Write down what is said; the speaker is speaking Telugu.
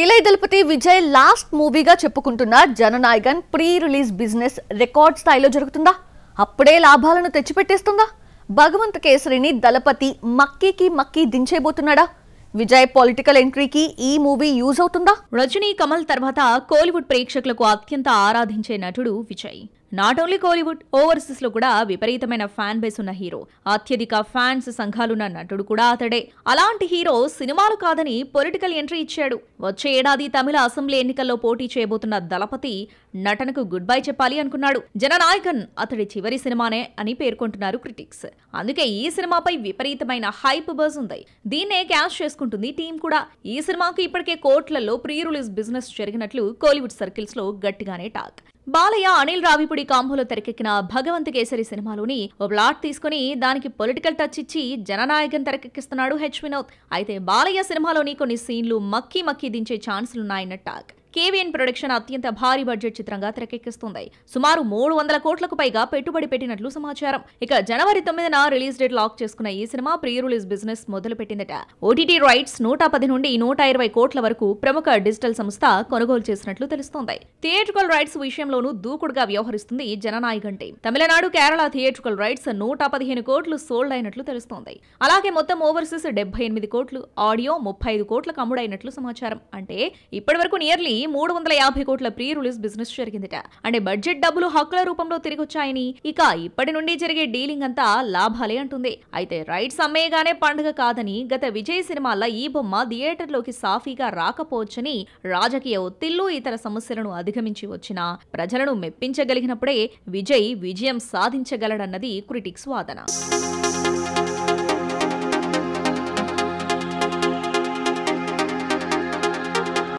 ఇలై దళపతి విజయ్ లాస్ట్ మూవీగా చెప్పుకుంటున్న Jana Nayagan pre release business record స్థాయిలో జరుగుతుందా? అప్పుడే లాభాలను తెచ్చిపెట్టేస్తుందా? భగవంత్ కేసరిని దళపతి మక్కీ దించేయబోతున్నాడా? విజయ్ పొలిటికల్ ఎంట్రీకి ఈ మూవీ యూజ్ అవుతుందా? రజనీ కమల్ తర్వాత కోలీవుడ్ ప్రేక్షకులకు అత్యంత ఆరాధించే నటుడు Vijay. Not only Kollywood, overseas లో కూడా విపరీతమైన ఫ్యాన్ బేస్ ఉన్న హీరో. అత్యధిక ఫ్యాన్స్ సంఘాలున్న నటుడు కూడా అతడే. అలాంటి హీరో సినిమాలు కాదని పొలిటికల్ ఎంట్రీ ఇచ్చాడు. వచ్చే ఏడాది తమిళ అసెంబ్లీ ఎన్నికల్లో పోటీ చేయబోతున్న దళపతి నటనకు గుడ్ బై చెప్పాలి అనుకున్నాడు. జననాయకన్ అతడి చివరి సినిమానే అని పేర్కొంటున్నారు క్రిటిక్స్. అందుకే ఈ సినిమాపై విపరీతమైన హైప్ బజ్ ఉంది. దీన్నే క్యాష్ చేసుకుంటుంది టీం కూడా. ఈ సినిమాకు ఇప్పటికే కోట్లలో ప్రీ రిలీజ్ బిజినెస్ జరిగినట్లు కోలీవుడ్ సర్కిల్స్ లో గట్టిగానే టాక్. బాలయ్య, అనిల్ రావిపూడి కాంబోలో తెరకెక్కిన భగవంత్ కేసరి సినిమాలోని ఓ ప్లాట్ తీసుకుని దానికి పొలిటికల్ టచ్ ఇచ్చి జననాయకన్ తెరకెక్కిస్తున్నాడు హెచ్ వినోద్. అయితే బాలయ్య సినిమాలోని కొన్ని సీన్లు మక్కీ దించే ఛాన్సులున్నాయన్న టాక్. కేవీఎన్ ప్రొడక్షన్ అత్యంత భారీ బడ్జెట్ చిత్రంగా తెరకెక్కిస్తుంది. సుమారు 300 కోట్లకు పైగా పెట్టుబడి పెట్టినట్లు సమాచారం. ఇక జనవరి 9న రిలీజ్ డేట్ లాక్ చేసుకున్న ఈ సినిమా ప్రీ రిలీజ్ బిజినెస్ మొదలు పెట్టిందట. ఓటీటీ రైట్స్ 110 నుండి 120 కోట్ల వరకు ప్రముఖ డిజిటల్ సంస్థ కొనుగోలు చేసినట్లు తెలుస్తోంది. థియేట్రికల్ రైట్స్ విషయంలోనూ దూకుడుగా వ్యవహరిస్తుంది Jana Nayagan team. Tamil Nadu, Kerala theatrical rights 115 కోట్లు సోల్డ్ అయినట్లు తెలుస్తోంది. అలాగే మొత్తం ఓవర్సీస్ 78 కోట్లు, ఆడియో 35 కోట్లకు అమ్ముడైనట్లు సమాచారం. అంటే ఇప్పటి వరకు నియర్లీ 350 కోట్ల ప్రీ రిలీజ్ బిజినెస్ జరిగిందట. అంటే బడ్జెట్ డబ్బులు హక్కుల రూపంలో తిరిగొచ్చాయని, ఇక ఇప్పటి నుండి జరిగే డీలింగ్ అంతా లాభాలే అంటుంది. అయితే రైట్స్ అమ్మేయగానే పండుగ కాదని, గత విజయ్ సినిమాల ఈ బొమ్మ థియేటర్లోకి సాఫీగా రాకపోవచ్చని, రాజకీయ ఒత్తిళ్లు ఇతర సమస్యలను అధిగమించి వచ్చినా ప్రజలను మెప్పించగలిగినప్పుడే విజయ్ విజయం సాధించగలడన్నది క్రిటిక్స్ వాదన.